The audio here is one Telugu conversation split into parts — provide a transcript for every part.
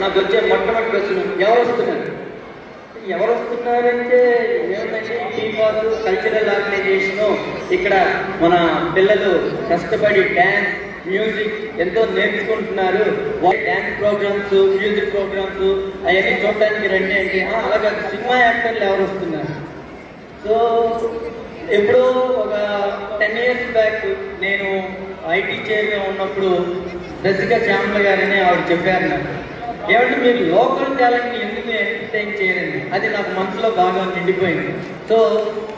నాకు వచ్చే మొట్టమొదటి ప్రశ్న, ఎవరు వస్తున్నారు? ఎవరు వస్తున్నారంటే ఏమిటంటే టీమాస్ కల్చరల్ ఆర్గనైజేషను ఇక్కడ మన పిల్లలు కష్టపడి డ్యాన్స్ మ్యూజిక్ ఎంతో నేర్చుకుంటున్నారు. డ్యాన్స్ ప్రోగ్రామ్స్ మ్యూజిక్ ప్రోగ్రామ్స్ అవన్నీ చూడటానికి రండి అంటే అలాగే సినిమా యాక్టర్లు ఎవరు వస్తున్నారు? సో ఎప్పుడో ఒక 10 years బ్యాక్ నేను ఐటీ చైర్గా ఉన్నప్పుడు రసిక శ్యామల గారని ఆవిడ చెప్పారు నాకు, ఏమంటే మీరు లోకల్ టాలెంట్ని ఎందుకు ఎంటర్టైన్ చేయరండి. అది నాకు మనసులో బాగా నిండిపోయింది. సో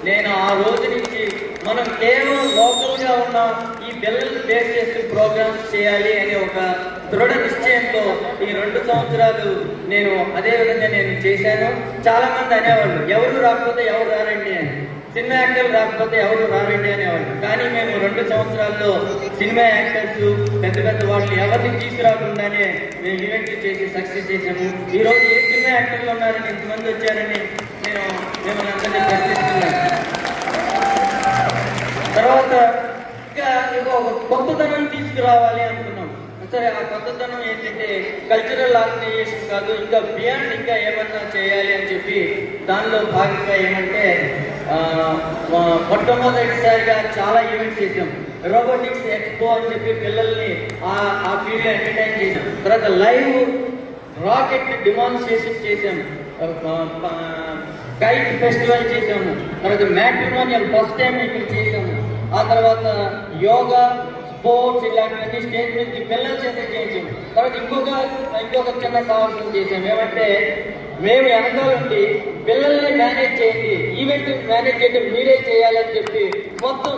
నేను ఆ రోజు నుంచి మనం కేవలం లోకల్గా ఉన్న ఈ పిల్లలు బేస్ చేసి ప్రోగ్రామ్స్ చేయాలి అనే ఒక దృఢ నిశ్చయంతో ఈ 2 సంవత్సరాలు నేను అదే విధంగా నేను చేశాను. చాలా మంది అనేవాళ్ళు ఎవరు రాకపోతే ఎవరు రారండి అని, సినిమా యాక్టర్లు రాకపోతే ఎవరు రారండి అనేవాళ్ళు. కానీ మేము 2 సంవత్సరాల్లో సినిమా యాక్టర్స్ పెద్ద పెద్ద వాళ్ళు ఎవరిని తీసుకురాకుండానే మేము ఈవెంట్లు చేసి సక్సెస్ చేసాము. ఈరోజు ఏ సినిమా యాక్టర్లు ఉన్నారని ఎంతమంది వచ్చారని నేను మిమ్మల్ని అందరినీ ప్రశ్నిస్తున్నాను. తర్వాత ఇంకా ఒక కొత్తదనం తీసుకురావాలి అనుకున్నాం. సరే, ఆ కొత్తదనం ఏంటంటే కల్చరల్ ఆర్గనైజేషన్ కాదు, ఇంకా బియాండ్ ఇంకా ఏమన్నా చేయాలి అని చెప్పి దానిలో భాగంగా ఏమంటే మొట్టమొదటిసారిగా చాలా ఈవెంట్స్ చేసాం. రోబోటిక్స్ ఎక్స్పో అని చెప్పి పిల్లల్ని ఆ ఫీల్డ్ ఎంటర్టైన్ చేసాం. తర్వాత లైవ్ రాకెట్ డిమాన్స్ట్రేషన్ చేసాం, కైట్ ఫెస్టివల్ చేసాము, తర్వాత మ్యాట్రిమోనియల్ ఫస్ట్ టైం ఇక్కడ చేసాము. ఆ తర్వాత యోగా స్పోర్ట్స్ ఇలాంటివన్నీ స్టేజ్ మీద పిల్లల చేత చేయించాము. తర్వాత ఇంకొక చిన్న సాహసం చేసాము. ఏమంటే మేము వెనకాలండి పిల్లల్ని మేనేజ్ చేయండి, ఈవెంట్ మేనేజ్ చేయడం మీరే చేయాలని చెప్పి మొత్తం